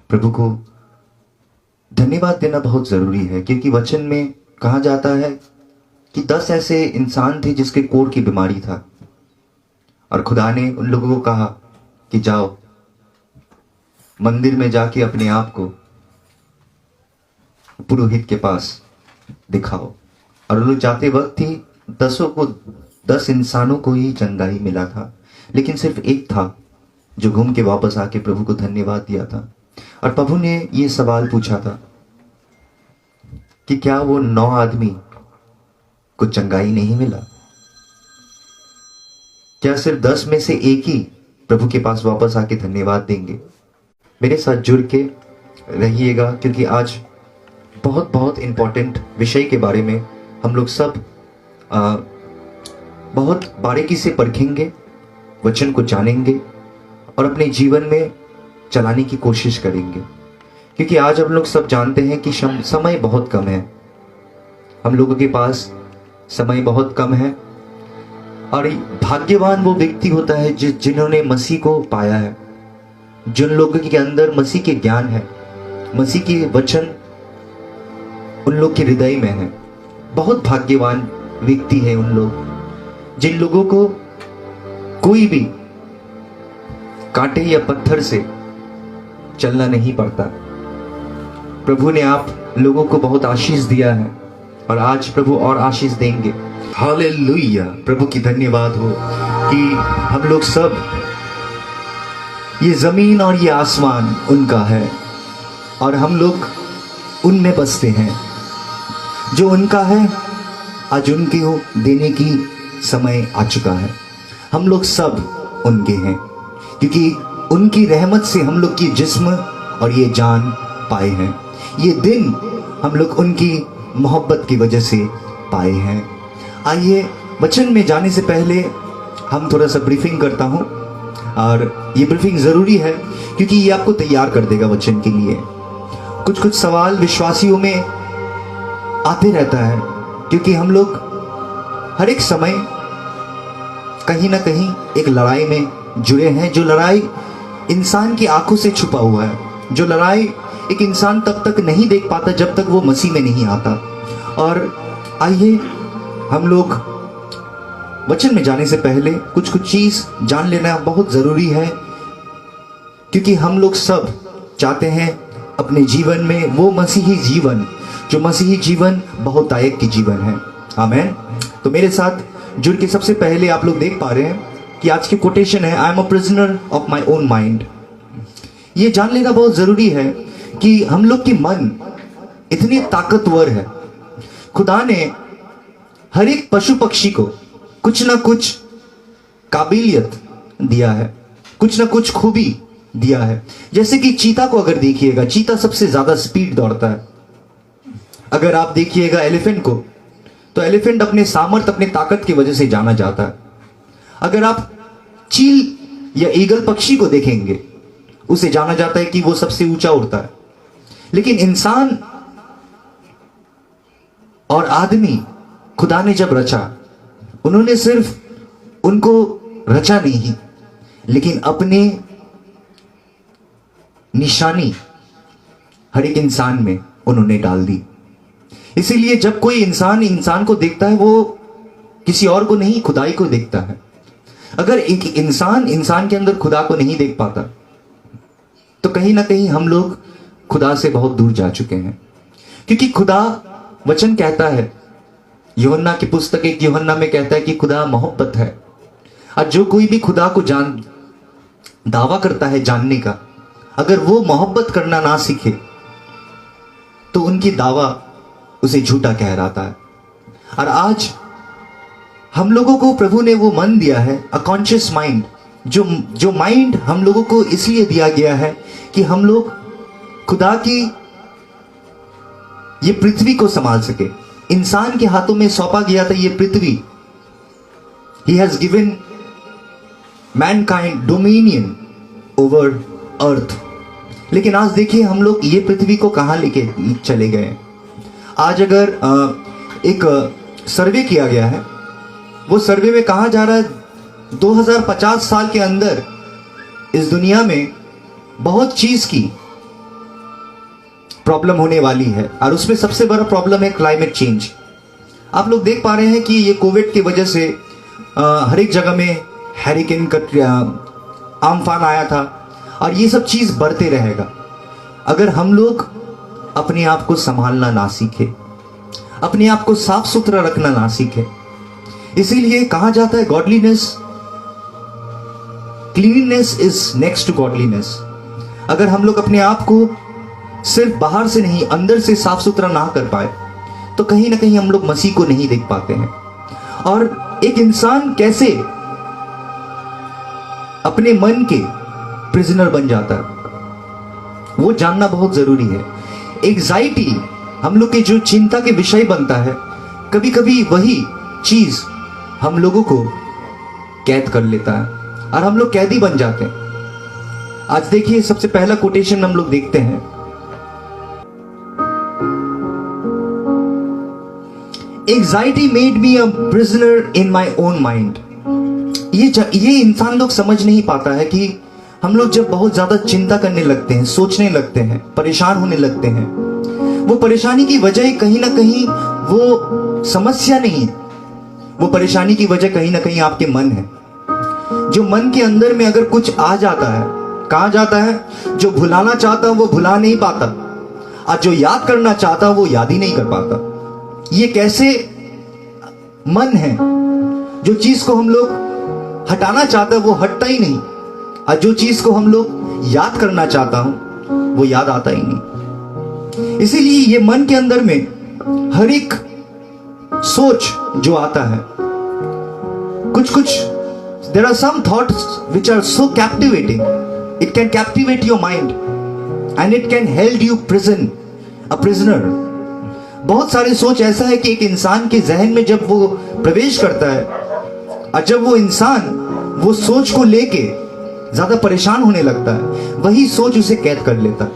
प्रभु को धन्यवाद देना बहुत ज़रूरी है, क्योंकि वचन में कहा जाता है कि 10 ऐसे इंसान थे जिसके कोढ़ की बीमारी था, और खुदा ने उन लोगों को कहा कि जाओ मंदिर में जाके अपने आप को पुरोहित के पास दिखाओ। और उन लोग जाते वक्त ही 10 इंसानों को ही चंगाई मिला था, लेकिन सिर्फ एक था जो घूम के वापस आके प्रभु को धन्यवाद दिया था। और प्रभु ने ये सवाल पूछा था कि क्या वो 9 आदमी को चंगाई नहीं मिला? क्या सिर्फ 10 में से एक ही प्रभु के पास वापस आके धन्यवाद देंगे? मेरे साथ जुड़ के रहिएगा, क्योंकि आज बहुत बहुत इंपॉर्टेंट विषय के बारे में हम लोग सब बहुत बारीकी से परखेंगे, वचन को जानेंगे और अपने जीवन में चलाने की कोशिश करेंगे। क्योंकि आज हम लोग सब जानते हैं कि समय बहुत कम है, हम लोगों के पास समय बहुत कम है। और भाग्यवान वो व्यक्ति होता है जिन्होंने मसीह को पाया है, जिन लोगों के अंदर मसीह के ज्ञान है, मसीह के वचन उन लोग के हृदय में है। बहुत भाग्यवान व्यक्ति है उन लोग जिन लोगों को कोई भी कांटे या पत्थर से चलना नहीं पड़ता। प्रभु ने आप लोगों को बहुत आशीष दिया है और आज प्रभु और आशीष देंगे। हालेलुया, प्रभु की धन्यवाद हो कि हम लोग सब, ये जमीन और ये आसमान उनका है और हम लोग उनमें बसते हैं। जो उनका है आज उनके हो देने की समय आ चुका है। हम लोग सब उनके हैं, क्योंकि उनकी रहमत से हम लोग की जिस्म और ये जान पाए हैं। ये दिन हम लोग उनकी मोहब्बत की वजह से पाए हैं। आइए वचन में जाने से पहले हम थोड़ा सा ब्रीफिंग करता हूँ, और ये ब्रीफिंग ज़रूरी है क्योंकि ये आपको तैयार कर देगा वचन के लिए। कुछ सवाल विश्वासियों में आते रहता है, क्योंकि हम लोग हर एक समय कहीं ना कहीं एक लड़ाई में जुड़े हैं। जो लड़ाई इंसान की आंखों से छुपा हुआ है, जो लड़ाई एक इंसान तब तक नहीं देख पाता जब तक वो मसीह में नहीं आता। और आइए हम लोग वचन में जाने से पहले कुछ चीज़ जान लेना बहुत ज़रूरी है, क्योंकि हम लोग सब चाहते हैं अपने जीवन में वो मसीही जीवन, जो मसीही जीवन बहुतायक की जीवन है। आमीन। तो मेरे साथ जुड़ के सबसे पहले आप लोग देख पा रहे हैं कि आज की कोटेशन है, I am a prisoner of my own mind. ये जान लेना बहुत ज़रूरी है कि हम लोग की मन इतनी ताकतवर है। खुदा ने हर एक पशु पक्षी को कुछ ना कुछ काबिलियत दिया है, कुछ ना कुछ खूबी दिया है। जैसे कि चीता को अगर देखिएगा, चीता सबसे ज्यादा स्पीड दौड़ता है। अगर आप देखिएगा एलिफेंट को, तो एलिफेंट अपने सामर्थ्य, अपने ताकत की वजह से जाना जाता है। अगर आप चील या ईगल पक्षी को देखेंगे, उसे जाना जाता है कि वो सबसे ऊंचा उड़ता है। लेकिन इंसान और आदमी खुदा ने जब रचा, उन्होंने सिर्फ उनको रचा नहीं, लेकिन अपने निशानी हर एक इंसान में उन्होंने डाल दी। इसीलिए जब कोई इंसान को देखता है, वो किसी और को नहीं, खुदाई को देखता है। अगर एक इंसान के अंदर खुदा को नहीं देख पाता, तो कहीं ना कहीं हम लोग खुदा से बहुत दूर जा चुके हैं। क्योंकि खुदा, वचन कहता है, यूहन्ना की पुस्तक एक यूहन्ना में कहता है कि खुदा मोहब्बत है। और जो कोई भी खुदा को दावा करता है जानने का, अगर वो मोहब्बत करना ना सीखे तो उनकी दावा उसे झूठा कहलाता है। और आज हम लोगों को प्रभु ने वो मन दिया है, अ कॉन्शियस माइंड, जो माइंड हम लोगों को इसलिए दिया गया है कि हम लोग खुदा की ये पृथ्वी को संभाल सके। इंसान के हाथों में सौंपा गया था ये पृथ्वी। He has given mankind dominion over earth. लेकिन आज देखिए हम लोग ये पृथ्वी को कहां लेके चले गए। आज अगर एक सर्वे किया गया है, वो सर्वे में कहा जा रहा है 2050 साल के अंदर इस दुनिया में बहुत चीज की प्रॉब्लम होने वाली है, और उसमें सबसे बड़ा प्रॉब्लम है क्लाइमेट चेंज। आप लोग देख पा रहे हैं कि ये कोविड की वजह से हर एक जगह में हैरिकेन का आमफान आया था, और ये सब चीज़ बढ़ते रहेगा अगर हम लोग अपने आप को संभालना ना सीखे, अपने आप को साफ सुथरा रखना ना सीखे। इसीलिए कहा जाता है godliness, cleanliness is next to godliness. अगर हम लोग अपने आप को सिर्फ बाहर से नहीं अंदर से साफ सुथरा ना कर पाए तो कहीं ना कहीं हम लोग मसीह को नहीं देख पाते हैं। और एक इंसान कैसे अपने मन के प्रिजनर बन जाता है वो जानना बहुत जरूरी है। एंजाइटी हम लोग के जो चिंता के विषय बनता है, कभी कभी वही चीज हम लोगों को कैद कर लेता है और हम लोग कैदी बन जाते हैं। आज देखिए सबसे पहला कोटेशन हम लोग देखते हैं, anxiety made me a prisoner in my own mind. ये इंसान लोग समझ नहीं पाता है कि हम लोग जब बहुत ज्यादा चिंता करने लगते हैं, सोचने लगते हैं, परेशान होने लगते हैं, वो परेशानी की वजह कहीं ना कहीं वो समस्या नहीं है, वो परेशानी की वजह कहीं ना कहीं आपके मन है। जो मन के अंदर में अगर कुछ आ जाता है, कहा जाता है जो भुलाना चाहता वो भुला नहीं पाता, और जो याद करना चाहता वो याद ही नहीं कर पाता। ये कैसे मन है, जो चीज को हम लोग हटाना चाहता है वो हटता ही नहीं, और जो चीज को हम लोग याद करना चाहता हूं वो याद आता ही नहीं। इसीलिए ये मन के अंदर में हर एक सोच जो आता है, कुछ there are some thoughts which are so captivating, it can captivate your mind and it can hold you a prisoner। बहुत सारे सोच ऐसा है कि एक इंसान के जहन में जब वो प्रवेश करता है और जब वो इंसान वो सोच को लेके ज्यादा परेशान होने लगता है, वही सोच उसे कैद कर लेता है।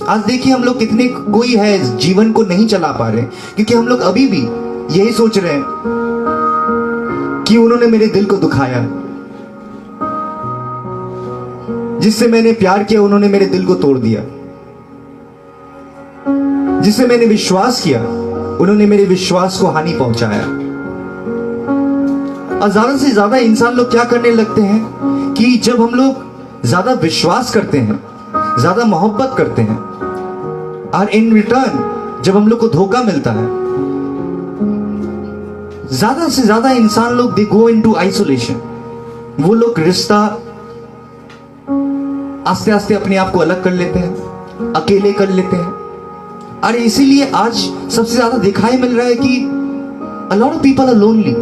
आज देखिए हम लोग कितने कोई है जीवन को नहीं चला पा रहे क्योंकि हम लोग अभी भी यही सोच रहे हैं कि उन्होंने मेरे दिल को दुखाया, जिससे मैंने प्यार किया उन्होंने मेरे दिल को तोड़ दिया, जिससे मैंने विश्वास किया उन्होंने मेरे विश्वास को हानि पहुंचाया। और ज्यादा से ज्यादा इंसान लोग क्या करने लगते हैं कि जब हम लोग ज्यादा विश्वास करते हैं, ज्यादा मोहब्बत करते हैं, और इन रिटर्न जब हम लोग को धोखा मिलता है, ज्यादा से ज्यादा इंसान लोग दे गो इनटू आइसोलेशन। वो लोग रिश्ता आस्ते आस्ते अपने आप को अलग कर लेते हैं, अकेले कर लेते हैं। और इसीलिए आज सबसे ज्यादा दिखाई मिल रहा है कि a lot of people are lonely।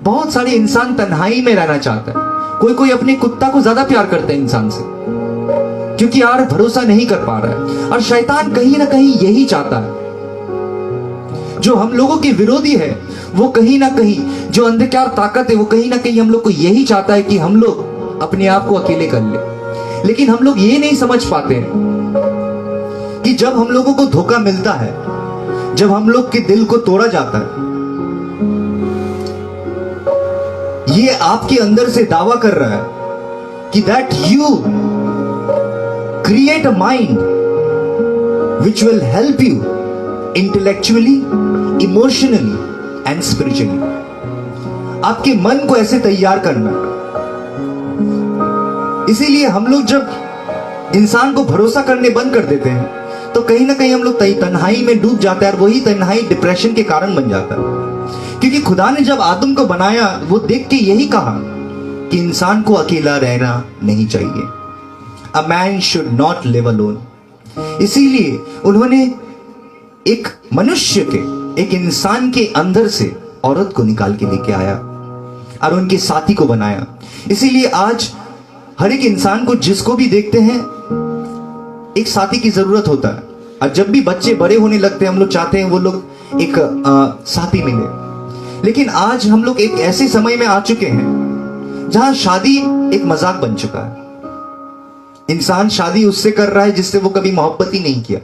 बहुत सारे इंसान तन्हाई में रहना चाहता है। कोई कोई अपने कुत्ता को ज्यादा प्यार करता है इंसान से, क्योंकि यार भरोसा नहीं कर पा रहा है। और शैतान कहीं ना कहीं यही चाहता है, जो हम लोगों के विरोधी है वो कहीं ना कहीं, जो अंधकार ताकत है वो कहीं ना कहीं हम लोग को यही चाहता है कि हम लोग अपने आप को अकेले कर ले। लेकिन हम लोग ये नहीं समझ पाते हैं कि जब हम लोगों को धोखा मिलता है, जब हम लोग के दिल को तोड़ा जाता है, ये आपके अंदर से दावा कर रहा है कि that you create a mind which will help you intellectually, emotionally and spiritually. आपके मन को ऐसे तैयार करना। इसीलिए हम लोग जब इंसान को भरोसा करने बंद कर देते हैं तो कहीं ना कहीं हम लोग तन्हाई में डूब जाते हैं, और वही तन्हाई डिप्रेशन के कारण बन जाता है। क्योंकि खुदा ने जब आदम को बनाया वो देख के यही कहा कि इंसान को अकेला रहना नहीं चाहिए। A man should not live alone. इसीलिए उन्होंने एक मनुष्य के, एक इंसान के अंदर से औरत को निकाल के लेके आया और उनके साथी को बनाया। इसीलिए आज हर एक इंसान को जिसको भी देखते हैं एक साथी की जरूरत होता है। और जब भी बच्चे बड़े होने लगते हैं हम लोग चाहते हैं वो लोग एक साथी मिले। लेकिन आज हम लोग एक ऐसे समय में आ चुके हैं जहां शादी एक मजाक बन चुका है। इंसान शादी उससे कर रहा है जिससे वो कभी मोहब्बत ही नहीं किया,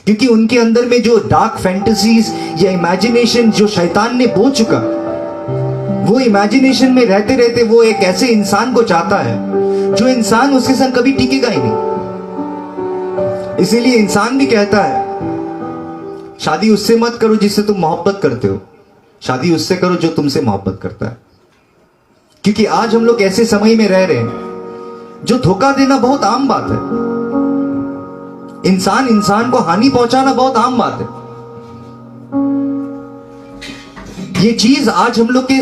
क्योंकि उनके अंदर में जो डार्क फैंटेसीज या इमेजिनेशन जो शैतान ने बो चुका, वो इमेजिनेशन में रहते रहते वो एक ऐसे इंसान को चाहता है जो इंसान उसके संग कभी टिकेगा ही नहीं। इसीलिए इंसान भी कहता है शादी उससे मत करो जिससे तुम मोहब्बत करते हो, शादी उससे करो जो तुमसे मोहब्बत करता है। क्योंकि आज हम लोग ऐसे समय में रह रहे हैं जो धोखा देना बहुत आम बात है। इंसान इंसान को हानि पहुंचाना बहुत आम बात है। ये चीज आज हम लोग के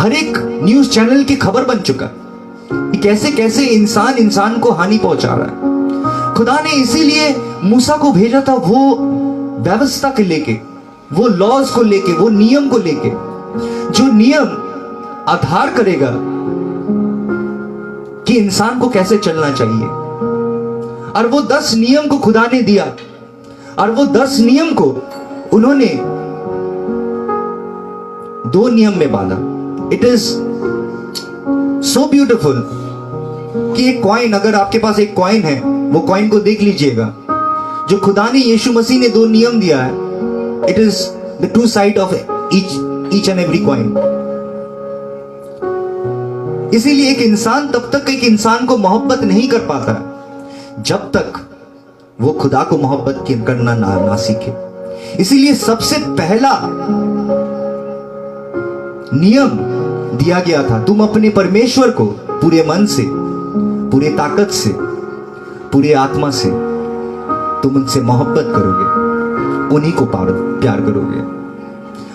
हर एक न्यूज चैनल की खबर बन चुका है कि कैसे कैसे इंसान इंसान को हानि पहुंचा रहा है। खुदा ने इसीलिए मूसा को भेजा था, वो व्यवस्था के लेके, वो लॉज को लेके, वो नियम को लेके, जो नियम आधार करेगा कि इंसान को कैसे चलना चाहिए। और वो 10 नियम को खुदा ने दिया, और वो 10 नियम को उन्होंने 2 नियम में बांधा। इट इज सो ब्यूटिफुल कि एक कॉइन, अगर आपके पास एक कॉइन है, वो कॉइन को देख लीजिएगा, जो खुदा ने यीशु मसीह ने 2 नियम दिया है। It is the 2 side of each and every coin. इसीलिए एक इंसान तब तक एक इंसान को मोहब्बत नहीं कर पाता जब तक वो खुदा को मोहब्बत करना ना सीखे। इसीलिए सबसे पहला नियम दिया गया था, तुम अपने परमेश्वर को पूरे मन से, पूरे ताकत से, पूरे आत्मा से तुम उनसे मोहब्बत करोगे, उन्हीं को प्यार करोगे।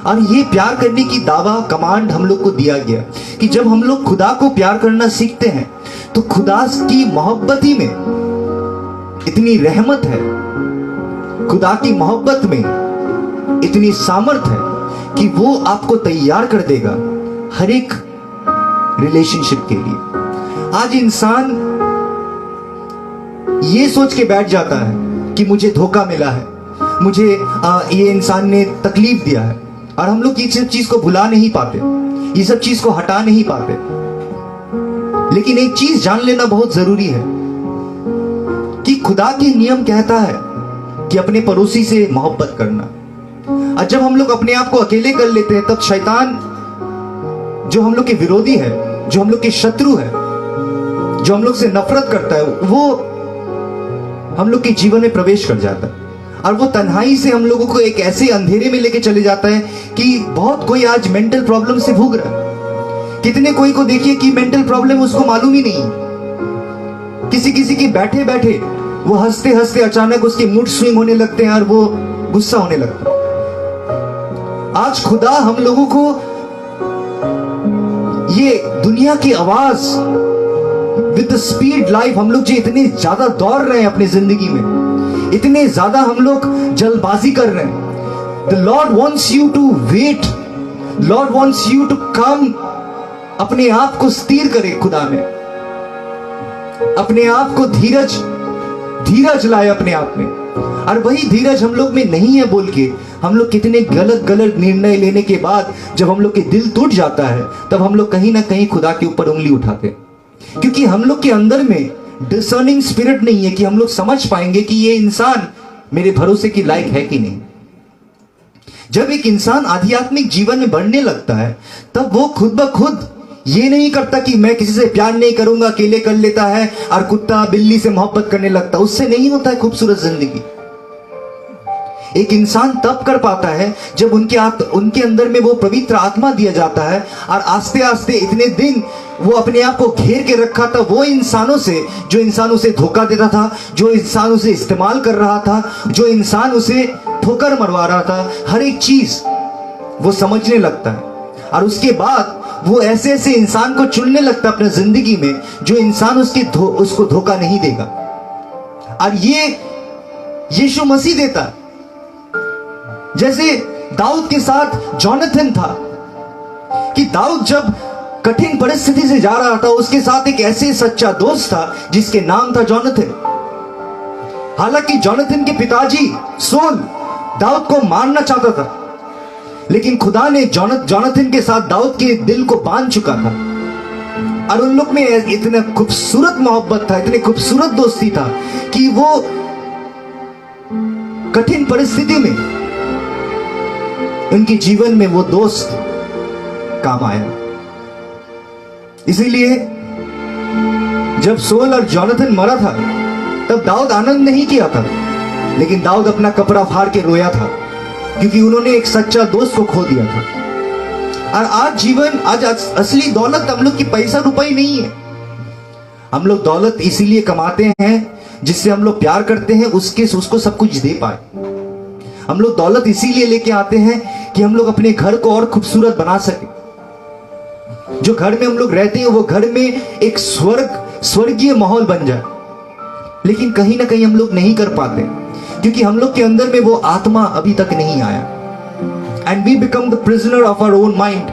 और ये प्यार करने की दावा कमांड हम लोग को दिया गया कि जब हम लोग खुदा को प्यार करना सीखते हैं तो खुदा की मोहब्बत ही में इतनी रहमत है, खुदा की मोहब्बत में इतनी सामर्थ है कि वो आपको तैयार कर देगा हर एक रिलेशनशिप के लिए। आज इंसान ये सोच के बैठ जाता है कि मुझे धोखा मिला है, मुझे ये इंसान ने तकलीफ दिया है, और हम लोग ये सब चीज को भुला नहीं पाते, ये सब चीज को हटा नहीं पाते। लेकिन एक चीज जान लेना बहुत जरूरी है कि खुदा के नियम कहता है कि अपने पड़ोसी से मोहब्बत करना। और जब हम लोग अपने आप को अकेले कर लेते हैं तब शैतान, जो हम लोग के विरोधी है, जो हम लोग के शत्रु है, जो हम लोग से नफरत करता है, वो हम लोग के जीवन में प्रवेश कर जाता है। और वो तन्हाई से हम लोगों को एक ऐसे अंधेरे में लेके चले जाता है कि बहुत कोई आज मेंटल प्रॉब्लम से भूग रहा है। कितने कोई को देखिए कि मेंटल प्रॉब्लम उसको मालूम ही नहीं। किसी किसी की बैठे बैठे वो हंसते हंसते अचानक उसके मूड स्विंग होने लगते हैं और वो गुस्सा होने लगता है। आज खुदा हम लोगों को ये दुनिया की आवाज विद द स्पीड लाइफ, हम लोग जो इतने ज्यादा दौड़ रहे हैं अपनी जिंदगी में, इतने ज्यादा हम लोग जल्दबाजी कर रहे हैं। The Lord wants you to wait. Lord wants you to come. अपने आप को स्थिर करे खुदा में, अपने आप को धीरज लाए अपने आप में। और वही धीरज हम लोग में नहीं है बोल के हम लोग कितने गलत निर्णय लेने के बाद जब हम लोग के दिल टूट जाता है तब हम लोग कहीं ना कहीं खुदा के ऊपर उंगली उठाते हैं, क्योंकि हम लोग के अंदर में डिसर्निंग स्पिरिट नहीं है कि हम लोग समझ पाएंगे कि ये इंसान मेरे भरोसे की लायक है कि नहीं। जब एक इंसान आध्यात्मिक जीवन में बढ़ने लगता है तब वो खुद ब खुद ये नहीं करता कि मैं किसी से प्यार नहीं करूंगा, अकेले कर लेता है और कुत्ता बिल्ली से मोहब्बत करने लगता। उससे नहीं होता है खूबसूरत जिंदगी। एक इंसान तब कर पाता है जब उनके अंदर में वो पवित्र आत्मा दिया जाता है, और आस्ते आस्ते इतने दिन वो अपने आप को घेर के रखा था वो इंसानों से जो इंसान उसे धोखा देता था, जो इंसान उसे इस्तेमाल कर रहा था, जो इंसान उसे ठोकर मरवा रहा था, हर एक चीज वो समझने लगता है। और उसके बाद वो ऐसे ऐसे इंसान को चुनने लगता है अपने जिंदगी में जो इंसान उसको धोखा नहीं देगा। और ये यीशु मसीह देता है। जैसे दाऊद के साथ जोनाथन था कि दाऊद जब कठिन परिस्थिति से जा रहा था, उसके साथ एक ऐसे सच्चा दोस्त था जिसके नाम था जोनाथन। हालांकि जोनाथन के पिताजी सोल दाऊद को मारना चाहता था, लेकिन खुदा ने जोनाथन के साथ दाऊद के दिल को बांध चुका था। और उन लोग में इतना खूबसूरत मोहब्बत था, इतनी खूबसूरत दोस्ती था कि वो कठिन परिस्थिति में उनके जीवन में वो दोस्त काम आया। इसीलिए जब सोल और जोनाथन मरा था तब दाऊद आनंद नहीं किया था, लेकिन दाऊद अपना कपड़ा फाड़ के रोया था, क्योंकि उन्होंने एक सच्चा दोस्त को खो दिया था। और आज असली दौलत हम लोग की पैसा रुपए नहीं है। हम लोग दौलत इसीलिए कमाते हैं जिससे हम लोग प्यार करते हैं, उसको सब कुछ दे पाए। हम लोग दौलत इसीलिए लेके आते हैं कि हम लोग अपने घर को और खूबसूरत बना सके। जो घर में हम लोग रहते हैं वो घर में एक स्वर्गीय माहौल बन जाए, लेकिन कहीं ना कहीं हम लोग नहीं कर पाते, क्योंकि हम लोग के अंदर में वो आत्मा अभी तक नहीं आया। And we become the prisoner of our own mind.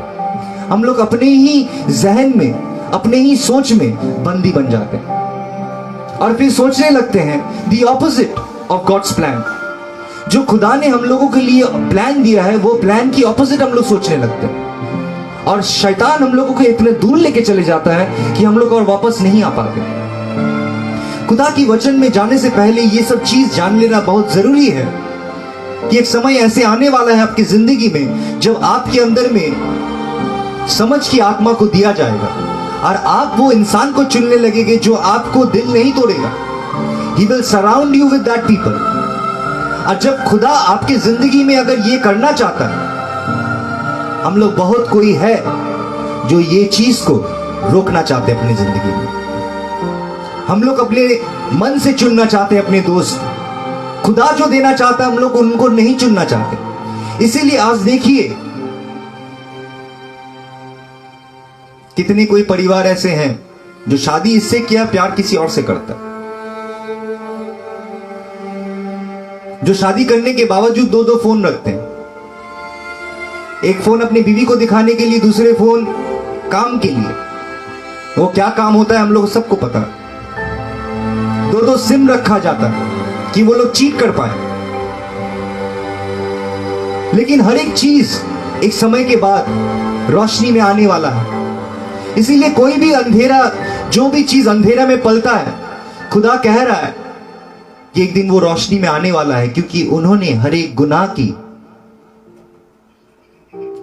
हम लोग अपने ही जहन में, अपने ही सोच में बंदी बन जाते हैं और फिर सोचने लगते हैं the opposite of God's plan. जो खुदा ने हम लोगों के लिए प्लान दिया है, वो प्लान की ऑपोजिट हम लोग सोचने लगते हैं, और शैतान हम लोगों को इतने दूर लेके चले जाता है कि हम लोग और वापस नहीं आ पाते। खुदा की वचन में जाने से पहले ये सब चीज जान लेना बहुत जरूरी है कि एक समय ऐसे आने वाला है आपकी जिंदगी में जब आपके अंदर में समझ की आत्मा को दिया जाएगा और आप वो इंसान को चुनने लगेंगे जो आपको दिल नहीं तोड़ेगा। He will surround you with that people। और जब खुदा आपकी जिंदगी में अगर ये करना चाहता है, हम लोग बहुत कोई है जो ये चीज को रोकना चाहते हैं अपनी जिंदगी में। हम लोग अपने मन से चुनना चाहते हैं अपने दोस्त। खुदा जो देना चाहता है हम लोग उनको नहीं चुनना चाहते। इसीलिए आज देखिए कितने कोई परिवार ऐसे हैं जो शादी इससे किया, प्यार किसी और से करता है, जो शादी करने के बावजूद दो दो फोन रखते हैं। एक फोन अपनी बीवी को दिखाने के लिए, दूसरे फोन काम के लिए। वो क्या काम होता है हम लोग सबको पता है। दो दो सिम रखा जाता है कि वो लोग चीट कर पाए। लेकिन हर एक चीज एक समय के बाद रोशनी में आने वाला है। इसीलिए कोई भी अंधेरा, जो भी चीज अंधेरा में पलता है, खुदा कह रहा है कि एक दिन वो रोशनी में आने वाला है, क्योंकि उन्होंने हर एक गुनाह की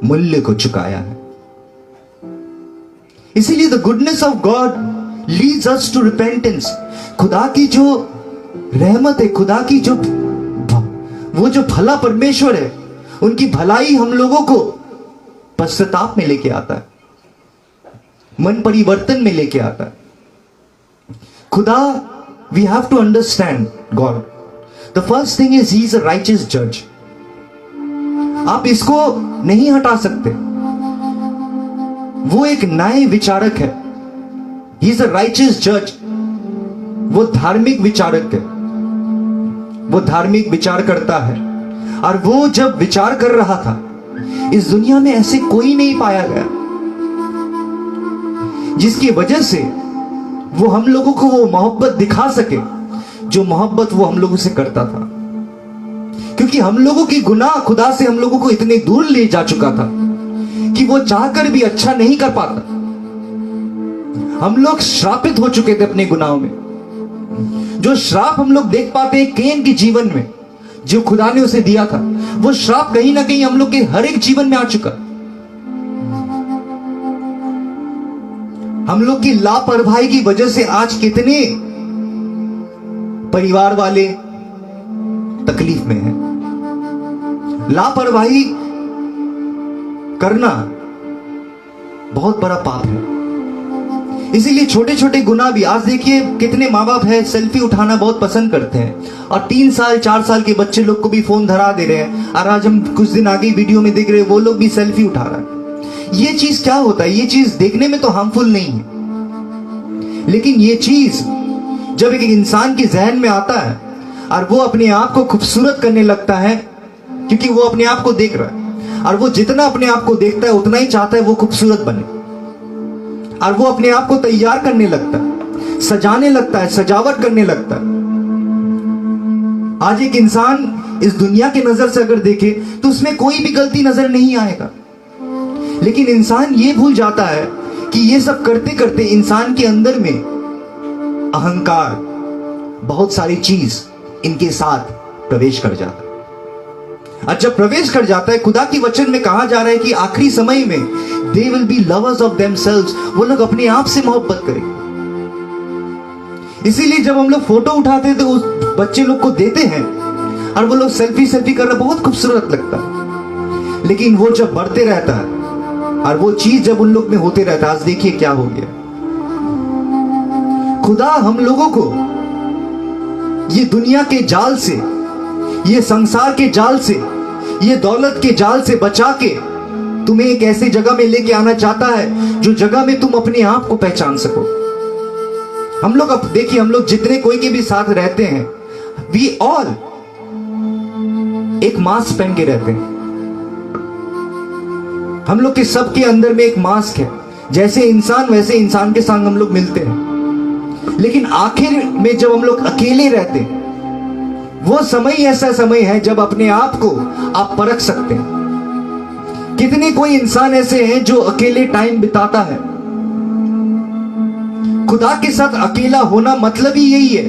मूल्य को चुकाया है। इसीलिए the goodness of God leads us to repentance. खुदा की जो रहमत है, खुदा की जो वो जो भला परमेश्वर है, उनकी भलाई हम लोगों को पश्चाताप में लेके आता है, मन परिवर्तन में लेके आता है। खुदा, we have to understand God. The first thing is he is a righteous जज। आप इसको नहीं हटा सकते। वो एक न्याय विचारक है। ही इज अ राइचियस जज। वो धार्मिक विचारक है। वो धार्मिक विचार करता है। और वो जब विचार कर रहा था, इस दुनिया में ऐसे कोई नहीं पाया गया जिसकी वजह से वो हम लोगों को वो मोहब्बत दिखा सके जो मोहब्बत वो हम लोगों से करता था। क्योंकि हम लोगों की गुनाह खुदा से हम लोगों को इतने दूर ले जा चुका था कि वो चाहकर भी अच्छा नहीं कर पाता। हम लोग श्रापित हो चुके थे अपने गुनाहों में। जो श्राप हम लोग देख पाते हैं केन के जीवन में, जो खुदा ने उसे दिया था, वो श्राप कहीं ना कहीं हम लोग के हर एक जीवन में आ चुका। हम लोग की लापरवाही की वजह से आज कितने परिवार वाले तकलीफ में हैं। लापरवाही करना बहुत बड़ा पाप है। इसीलिए छोटे छोटे गुनाह भी, आज देखिए कितने माँ बाप है सेल्फी उठाना बहुत पसंद करते हैं और 3 साल 4 साल के बच्चे लोग को भी फोन धरा दे रहे हैं। और आज हम कुछ दिन आगे वीडियो में देख रहे हैं वो लोग भी सेल्फी उठा रहा है। ये चीज क्या होता है? ये चीज देखने में तो हार्मफुल नहीं है, लेकिन ये चीज जब एक इंसान के जहन में आता है और वो अपने आप को खूबसूरत करने लगता है, क्योंकि वो अपने आप को देख रहा है और वो जितना अपने आप को देखता है उतना ही चाहता है वो खूबसूरत बने, और वो अपने आप को तैयार करने लगता है, सजाने लगता है, सजावट करने लगता है। आज एक इंसान इस दुनिया के नजर से अगर देखे तो उसमें कोई भी गलती नजर नहीं आएगा, लेकिन इंसान ये भूल जाता है कि ये सब करते करते इंसान के अंदर में अहंकार, बहुत सारी चीज इनके साथ प्रवेश कर जाता है। और जब प्रवेश कर जाता है, खुदा की वचन में कहा जा रहा है कि आखिरी समय में they will be lovers of themselves. वो लोग अपने आप से मोहब्बत करेंगे। इसीलिए जब हम लोग फोटो उठाते हैं तो उस बच्चे लोग को देते हैं और वो लोग सेल्फी सेल्फी कर रहे, बहुत खूबसूरत लगता है। लेकिन वो जब बढ़ते रहता है और वो चीज जब उन लोग में होते रहता है, आज देखिए क्या हो गया। खुदा हम लोगों को ये दुनिया के जाल से, ये संसार के जाल से, ये दौलत के जाल से बचा के तुम्हें एक ऐसी जगह में लेके आना चाहता है जो जगह में तुम अपने आप को पहचान सको। हम लोग अब देखिए, हम लोग जितने कोई के भी साथ रहते हैं, वी ऑल एक मास्क पहन के रहते हैं। हम लोग के सबके अंदर में एक मास्क है, जैसे इंसान वैसे इंसान के संग हम लोग मिलते हैं। लेकिन आखिर में जब हम लोग अकेले रहते हैं, वो समय ऐसा समय है जब अपने आप को आप परख सकते हैं। कितने कोई इंसान ऐसे हैं जो अकेले टाइम बिताता है। खुदा के साथ अकेला होना मतलब ही यही है।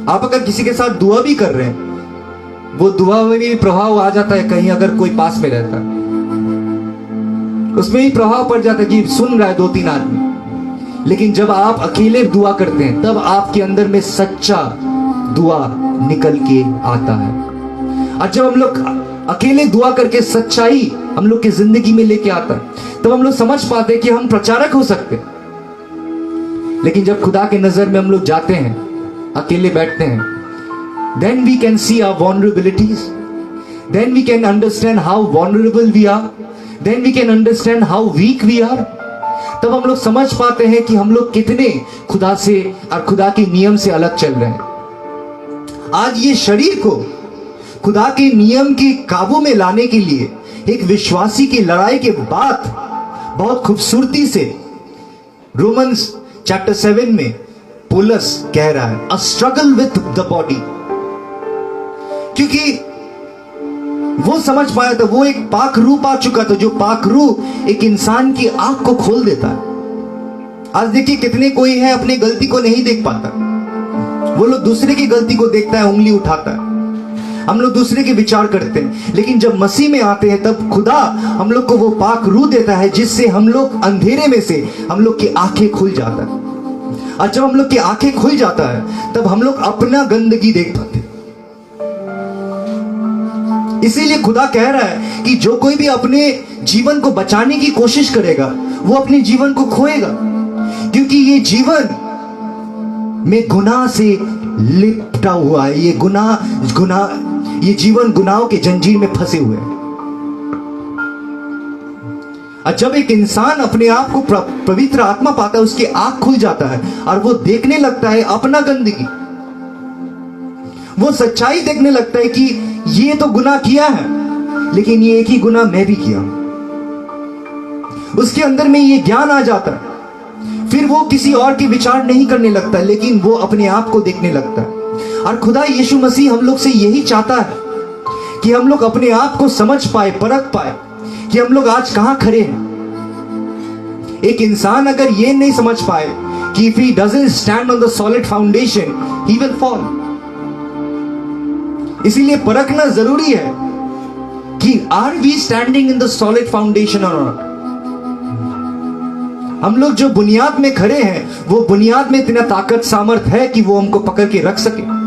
आप अगर किसी के साथ दुआ भी कर रहे हैं, वो दुआ में भी प्रभाव आ जाता है, कहीं अगर कोई पास में रहता है उसमें ही प्रभाव पड़ जाता है कि सुन रहा है 2-3 आदमी। लेकिन जब आप अकेले दुआ करते हैं, तब आपके अंदर में सच्चा दुआ निकल के आता है। और जब हम लोग अकेले दुआ करके सच्चाई हम लोग की जिंदगी में लेके आता है, तब हम लोग समझ पाते हैं कि हम प्रचारक हो सकते हैं। लेकिन जब खुदा के नजर में हम लोग जाते हैं, अकेले बैठते हैं, then we can see our vulnerabilities, then we can understand how vulnerable we are, then we can understand how weak we are। तब हम लोग समझ पाते हैं कि हम लोग कितने खुदा से और खुदा के नियम से अलग चल रहे हैं। आज ये शरीर को खुदा के नियम के काबू में लाने के लिए एक विश्वासी की लड़ाई के बाद बहुत खूबसूरती से रोमन्स चैप्टर 7 में पौलुस कह रहा है, a struggle with the body. क्योंकि वो समझ पाया था, वो एक पाक रूह पा चुका था, जो पाक रूह एक इंसान की आंख को खोल देता है। आज देखिए कितने कोई है अपनी गलती को नहीं देख पाता, वो लोग दूसरे की गलती को देखता है, उंगली उठाता है। हम लोग दूसरे के विचार करते हैं, लेकिन जब मसीह में आते हैं तब खुदा हम लोग को वो पाक रूह देता है, जिससे हम लोग अंधेरे में से हम लोग की आंखें खुल जाता है। और जब हम लोग की आंखें खुल जाता है, तब हम लोग अपना गंदगी देख पाते हैं। इसीलिए खुदा कह रहा है कि जो कोई भी अपने जीवन को बचाने की कोशिश करेगा, वो अपने जीवन को खोएगा। क्योंकि ये जीवन में गुनाह से लिपटा हुआ है, ये जीवन गुनाहों के जंजीर में फंसे हुए हैं। और जब एक इंसान अपने आप को पवित्र आत्मा पाता है, उसकी आंख खुल जाता है और वो देखने लगता है अपना गंदगी, वो सच्चाई देखने लगता है कि ये तो गुनाह किया है, लेकिन ये एक ही गुनाह मैं भी किया। उसके अंदर में ये ज्ञान आ जाता है, फिर वो किसी और के विचार नहीं करने लगता, लेकिन वो अपने आप को देखने लगता है। और खुदा यीशु मसीह हम लोग से यही चाहता है कि हम लोग अपने आप को समझ पाए, परख पाए कि हम लोग आज कहां खड़े हैं। एक इंसान अगर ये नहीं समझ पाए कि if he doesn't stand on the solid foundation, he will fall। इसीलिए परखना जरूरी है कि are we standing in the solid foundation और नॉट। हम लोग जो बुनियाद में खड़े हैं, वो बुनियाद में इतना ताकत सामर्थ है कि वो हमको पकड़ के रख सके।